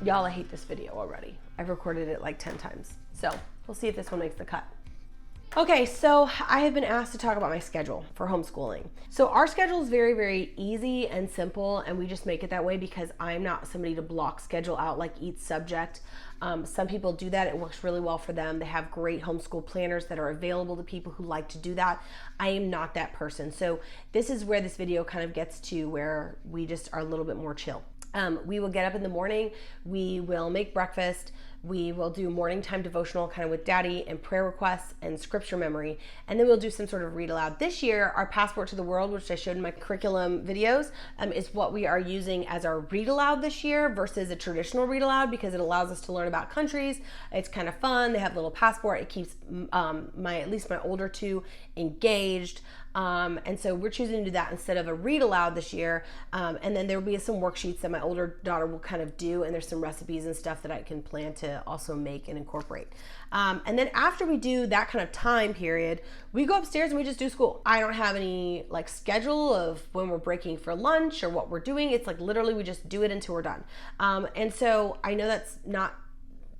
Y'all, I hate this video already. I've recorded it like 10 times. So we'll see if this one makes the cut. Okay, so I have been asked to talk about my schedule for homeschooling. So our schedule is very, very easy and simple, and we just make it that way because I'm not somebody to block schedule out like each subject. Some people do that. It works really well for them. They have great homeschool planners that are available to people who like to do that. I am not that person. So this is where this video kind of gets to where we just are a little bit more chill. We will get up in the morning, we will make breakfast, we will do morning time devotional kind of with daddy and prayer requests and scripture memory, and then we'll do some sort of read aloud. This year, our passport to the world, which I showed in my curriculum videos, is what we are using as our read aloud this year versus a traditional read aloud because it allows us to learn about countries. It's kind of fun. They have a little passport. It keeps at least my older two engaged. And so we're choosing to do that instead of a read aloud this year. And then there will be some worksheets that my older daughter will kind of do, and there's some recipes and stuff that I can plan to also make and incorporate. And then after we do that kind of time period, we go upstairs and we just do school. I don't have any like schedule of when we're breaking for lunch or what we're doing. It's like literally we just do it until we're done. And so I know that's not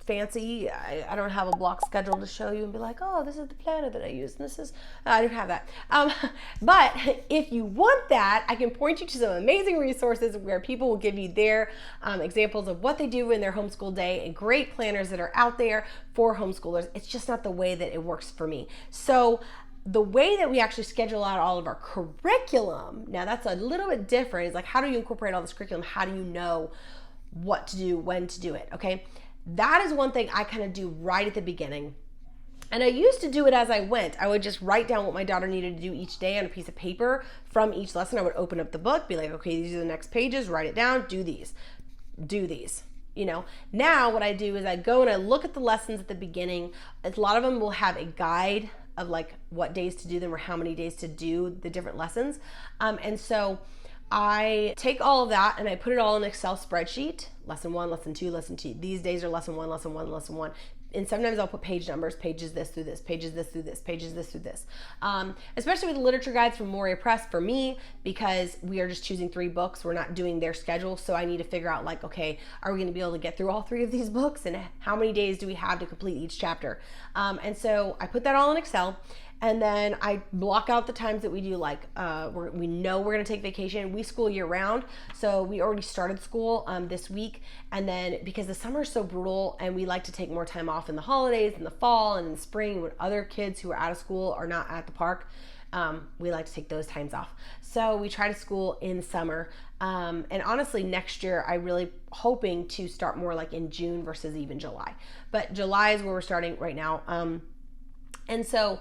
fancy. I don't have a block schedule to show you and be like, oh, this is the planner that I use. And this is, I don't have that. But if you want that, I can point you to some amazing resources where people will give you their examples of what they do in their homeschool day and great planners that are out there for homeschoolers. It's just not the way that it works for me. So the way that we actually schedule out all of our curriculum, now that's a little bit different. It's like, how do you incorporate all this curriculum? How do you know what to do, when to do it? Okay. That is one thing I kind of do right at the beginning. And I used to do it as I went. I would just write down what my daughter needed to do each day on a piece of paper from each lesson. I would open up the book, be like, okay, these are the next pages, write it down, do these. You know, now what I do is I go and I look at the lessons at the beginning. A lot of them will have a guide of like what days to do them or how many days to do the different lessons. And so I take all of that and I put it all in an Excel spreadsheet. Lesson 1, lesson 2, lesson 2. These days are lesson 1, lesson 1, lesson 1. And sometimes I'll put page numbers, pages this through this, pages this through this, pages this through this. Especially with the literature guides from Moria Press for me, because we are just choosing 3 books. We're not doing their schedule. So I need to figure out like, okay, are we going to be able to get through all 3 of these books? And how many days do we have to complete each chapter? And so I put that all in Excel. And then I block out the times that we do like, we know we're gonna take vacation. We school year round. So we already started school this week. And then because the summer is so brutal and we like to take more time off in the holidays, in the fall and in the spring when other kids who are out of school are not at the park, we like to take those times off. So we try to school in summer. And honestly, next year, I really hoping to start more like in June versus even July. But July is where we're starting right now. And so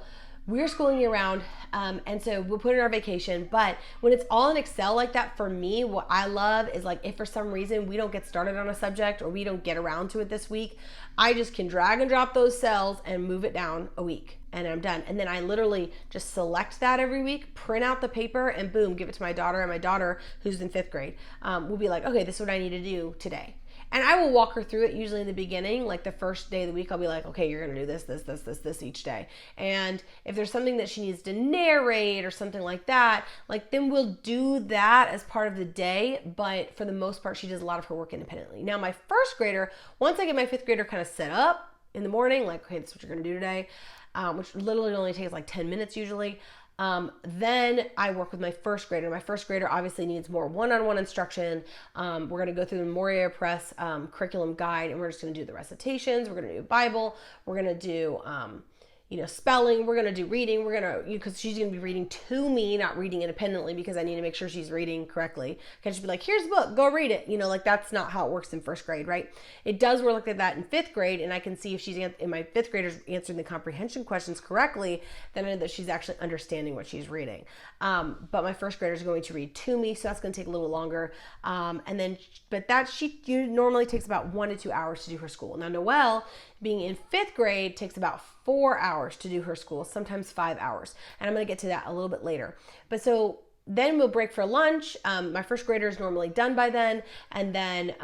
we're schooling year round, and so we'll put in our vacation, but when it's all in Excel like that, for me, what I love is like if for some reason we don't get started on a subject or we don't get around to it this week, I just can drag and drop those cells and move it down a week and I'm done. And then I literally just select that every week, print out the paper and boom, give it to my daughter, and my daughter who's in 5th grade will be like, okay, this is what I need to do today. And I will walk her through it usually in the beginning, like the first day of the week, I'll be like, okay, you're going to do this each day. And if there's something that she needs to narrate or something like that, like then we'll do that as part of the day. But for the most part, she does a lot of her work independently. Now, my 1st grader, once I get my 5th grader kind of set up in the morning, like, okay, this is what you're going to do today, which literally only takes like 10 minutes usually. Then I work with my 1st grader. My 1st grader obviously needs more one-on-one instruction. We're going to go through the Moria Press curriculum guide, and we're just going to do the recitations. We're going to do Bible. We're going to do spelling. We're going to do reading. We're going to, because she's going to be reading to me, not reading independently, because I need to make sure she's reading correctly. Can't just be like, here's a book, go read it. Like that's not how it works in 1st grade, right? It does work like that in 5th grade. And I can see if she's in my 5th graders answering the comprehension questions correctly, then I know that she's actually understanding what she's reading. But my 1st grader is going to read to me. So that's going to take a little longer. She normally takes about 1 to 2 hours to do her school. Now, Noelle, being in 5th grade, takes about 4 hours to do her school, sometimes 5 hours. And I'm going to get to that a little bit later. But so then we'll break for lunch. My first grader is normally done by then, and then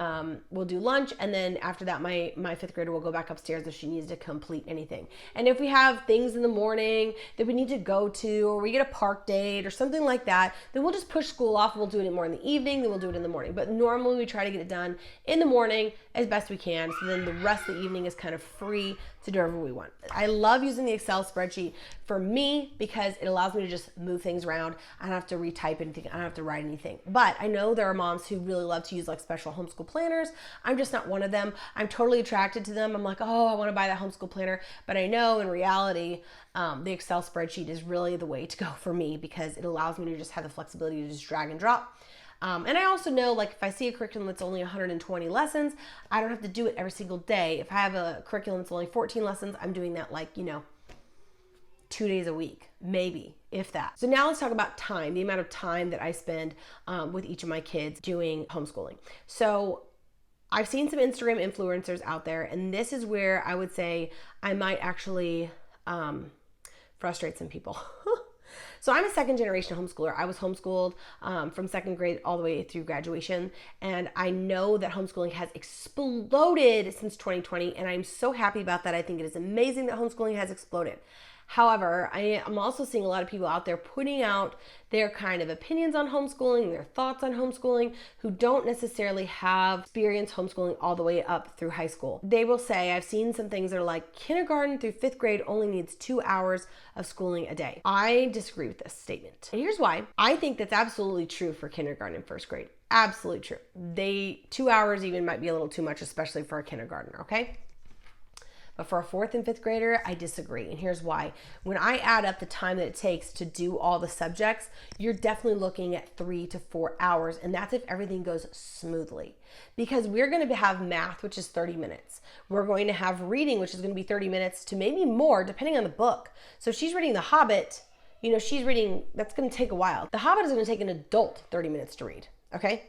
we'll do lunch, and then after that, my fifth grader will go back upstairs if she needs to complete anything. And if we have things in the morning that we need to go to, or we get a park date or something like that, then we'll just push school off. We'll do it more in the evening, then we'll do it in the morning. But normally we try to get it done in the morning as best we can, so then the rest of the evening is kind of free to do whatever we want. I love using the Excel spreadsheet for me because it allows me to just move things around. I don't have to retype anything. I don't have to write anything. But I know there are moms who really love to use like special homeschool planners. I'm just not one of them. I'm totally attracted to them. I'm like, oh, I want to buy that homeschool planner. But I know in reality, the Excel spreadsheet is really the way to go for me because it allows me to just have the flexibility to just drag and drop. And I also know, like, if I see a curriculum that's only 120 lessons, I don't have to do it every single day. If I have a curriculum that's only 14 lessons, I'm doing that, like, 2 days a week, maybe, if that. So now let's talk about time, the amount of time that I spend with each of my kids doing homeschooling. So I've seen some Instagram influencers out there, and this is where I would say I might actually frustrate some people. So I'm a second generation homeschooler. I was homeschooled from second grade all the way through graduation. And I know that homeschooling has exploded since 2020. And I'm so happy about that. I think it is amazing that homeschooling has exploded. However, I am also seeing a lot of people out there putting out their kind of opinions on homeschooling, their thoughts on homeschooling, who don't necessarily have experienced homeschooling all the way up through high school. They will say, I've seen some things that are like kindergarten through fifth grade only needs 2 hours of schooling a day. I disagree with this statement. And here's why. I think that's absolutely true for kindergarten and first grade. Absolutely true. 2 hours even might be a little too much, especially for a kindergartner, okay? But for a fourth and fifth grader, I disagree. And here's why. When I add up the time that it takes to do all the subjects, you're definitely looking at 3 to 4 hours. And that's if everything goes smoothly. Because we're going to have math, which is 30 minutes. We're going to have reading, which is going to be 30 minutes to maybe more, depending on the book. So if she's reading The Hobbit, she's reading, that's going to take a while. The Hobbit is going to take an adult 30 minutes to read, okay?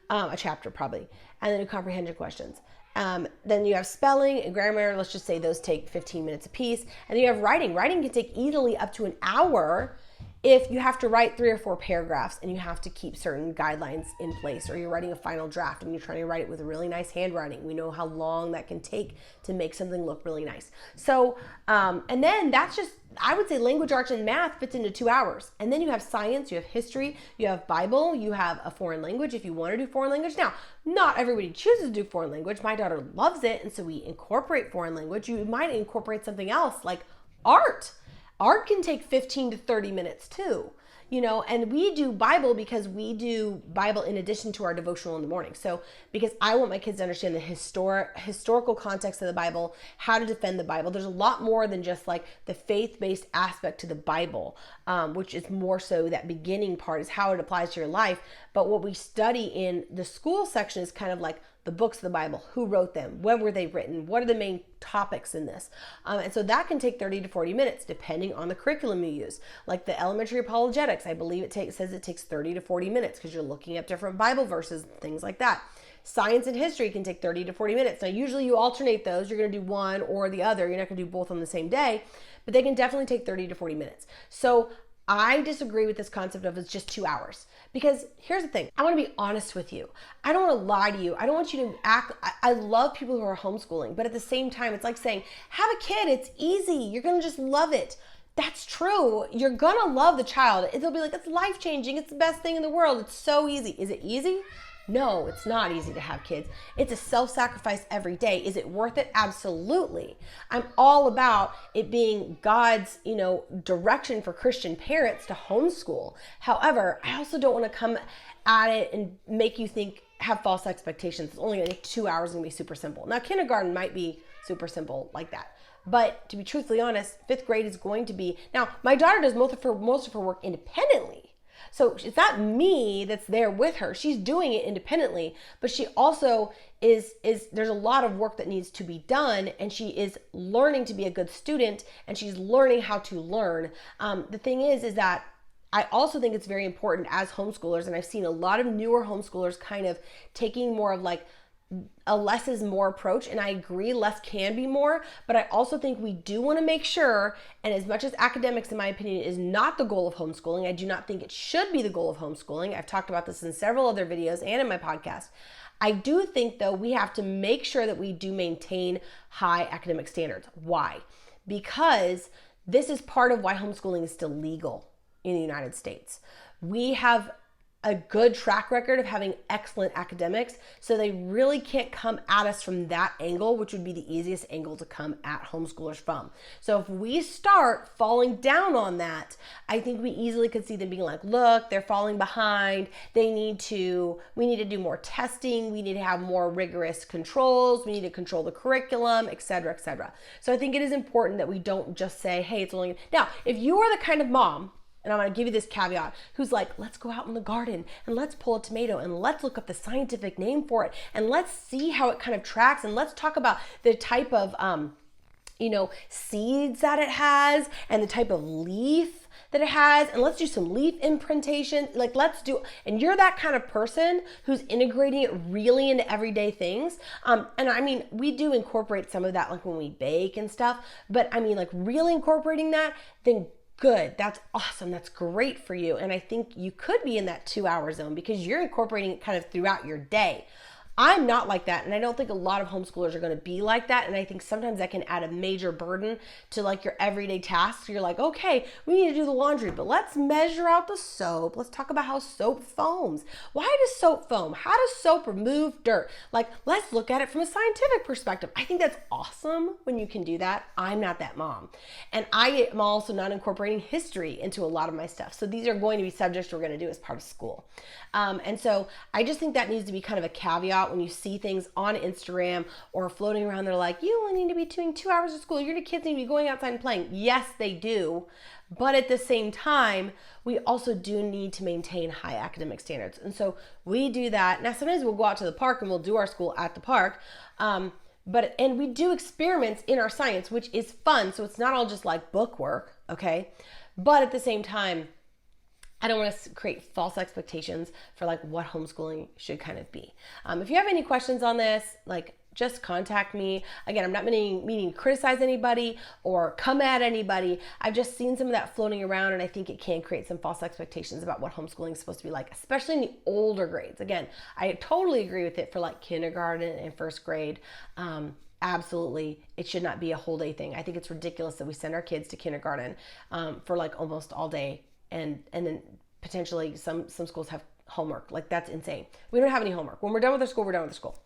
A chapter probably. And then do comprehension questions. Then you have spelling and grammar. Let's just say those take 15 minutes apiece. And then you have writing. Writing can take easily up to an hour if you have to write 3 or 4 paragraphs and you have to keep certain guidelines in place, or you're writing a final draft and you're trying to write it with really nice handwriting. We know how long that can take to make something look really nice. So, and then that's just, I would say language arts and math fits into 2 hours. And then you have science, you have history, you have Bible, you have a foreign language if you want to do foreign language. Now, not everybody chooses to do foreign language. My daughter loves it, and so we incorporate foreign language. You might incorporate something else like art. Art can take 15 to 30 minutes too, and we do Bible because we do Bible in addition to our devotional in the morning. So because I want my kids to understand the historical context of the Bible, how to defend the Bible. There's a lot more than just like the faith-based aspect to the Bible, which is more so that beginning part is how it applies to your life. But what we study in the school section is kind of like the books of the Bible, who wrote them, when were they written, what are the main topics in this? And so that can take 30 to 40 minutes depending on the curriculum you use. Like the elementary apologetics, I believe it says it takes 30 to 40 minutes because you're looking up different Bible verses, things like that. Science and history can take 30 to 40 minutes. Now, usually you alternate those. You're going to do one or the other. You're not going to do both on the same day, but they can definitely take 30 to 40 minutes. So I disagree with this concept of it's just 2 hours. Because here's the thing, I want to be honest with you. I don't want to lie to you. I don't want you to act, I love people who are homeschooling, but at the same time, it's like saying, have a kid, it's easy. You're going to just love it. That's true. You're going to love the child. They'll be like, it's life-changing. It's the best thing in the world. It's so easy. Is it easy? No, it's not easy to have kids. It's a self-sacrifice every day. Is it worth it? Absolutely. I'm all about it being God's, direction for Christian parents to homeschool. However, I also don't want to come at it and make you have false expectations. It's only going to take 2 hours and be super simple. Now, kindergarten might be super simple like that. But to be truthfully honest, fifth grade is going to be, now my daughter does most of her work independently. So it's not me that's there with her. She's doing it independently, but she also is there's a lot of work that needs to be done, and she is learning to be a good student, and she's learning how to learn. The thing is that I also think it's very important as homeschoolers, and I've seen a lot of newer homeschoolers kind of taking more of like a less is more approach, and I agree less can be more, but I also think we do want to make sure, and as much as academics in my opinion is not the goal of homeschooling, I do not think it should be the goal of homeschooling. I've talked about this in several other videos and in my podcast. I do think though we have to make sure that we do maintain high academic standards. Why? Because this is part of why homeschooling is still legal in the United States. We have a good track record of having excellent academics, so they really can't come at us from that angle, which would be the easiest angle to come at homeschoolers from. So if we start falling down on that, I think we easily could see them being like, look, they're falling behind. We need to do more testing. We need to have more rigorous controls. We need to control the curriculum, et cetera, et cetera. So I think it is important that we don't just say, hey, it's only, now, if you are the kind of mom, and I'm gonna give you this caveat, who's like, let's go out in the garden and let's pull a tomato and let's look up the scientific name for it and let's see how it kind of tracks and let's talk about the type of, seeds that it has and the type of leaf that it has, and let's do some leaf imprintation, and you're that kind of person who's integrating it really into everyday things. And I mean, we do incorporate some of that like when we bake and stuff, but I mean like really incorporating that, then good, that's awesome, that's great for you. And I think you could be in that 2-hour zone because you're incorporating it kind of throughout your day. I'm not like that, and I don't think a lot of homeschoolers are going to be like that, and I think sometimes that can add a major burden to like your everyday tasks. You're like, okay, we need to do the laundry, but let's measure out the soap. Let's talk about how soap foams. Why does soap foam? How does soap remove dirt? Like, let's look at it from a scientific perspective. I think that's awesome when you can do that. I'm not that mom, and I am also not incorporating history into a lot of my stuff. So these are going to be subjects we're going to do as part of school. And so I just think that needs to be kind of a caveat when you see things on Instagram or floating around. They're like, you only need to be doing 2 hours of school. Your kids need to be going outside and playing. Yes, they do. But at the same time, we also do need to maintain high academic standards. And so we do that. Now, sometimes we'll go out to the park and we'll do our school at the park. And we do experiments in our science, which is fun. So it's not all just like book work, okay? But at the same time, I don't want to create false expectations for like what homeschooling should kind of be. If you have any questions on this, like just contact me. Again, I'm not meaning to criticize anybody or come at anybody. I've just seen some of that floating around, and I think it can create some false expectations about what homeschooling is supposed to be like, especially in the older grades. Again, I totally agree with it for like kindergarten and first grade. Absolutely, it should not be a whole day thing. I think it's ridiculous that we send our kids to kindergarten for like almost all day. And then potentially some schools have homework. Like, that's insane. We don't have any homework. When we're done with our school, we're done with the school.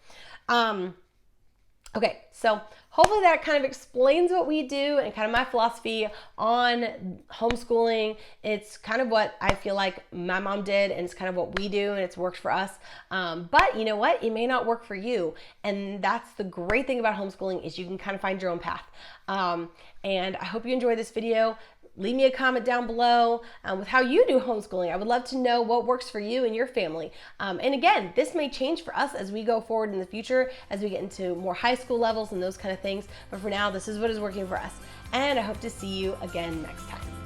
Okay, so hopefully that kind of explains what we do and kind of my philosophy on homeschooling. It's kind of what I feel like my mom did, and it's kind of what we do, and it's worked for us. But you know what? It may not work for you. And that's the great thing about homeschooling, is you can kind of find your own path. And I hope you enjoyed this video. Leave me a comment down below with how you do homeschooling. I would love to know what works for you and your family. And again, this may change for us as we go forward in the future, as we get into more high school levels and those kind of things. But for now, this is what is working for us. And I hope to see you again next time.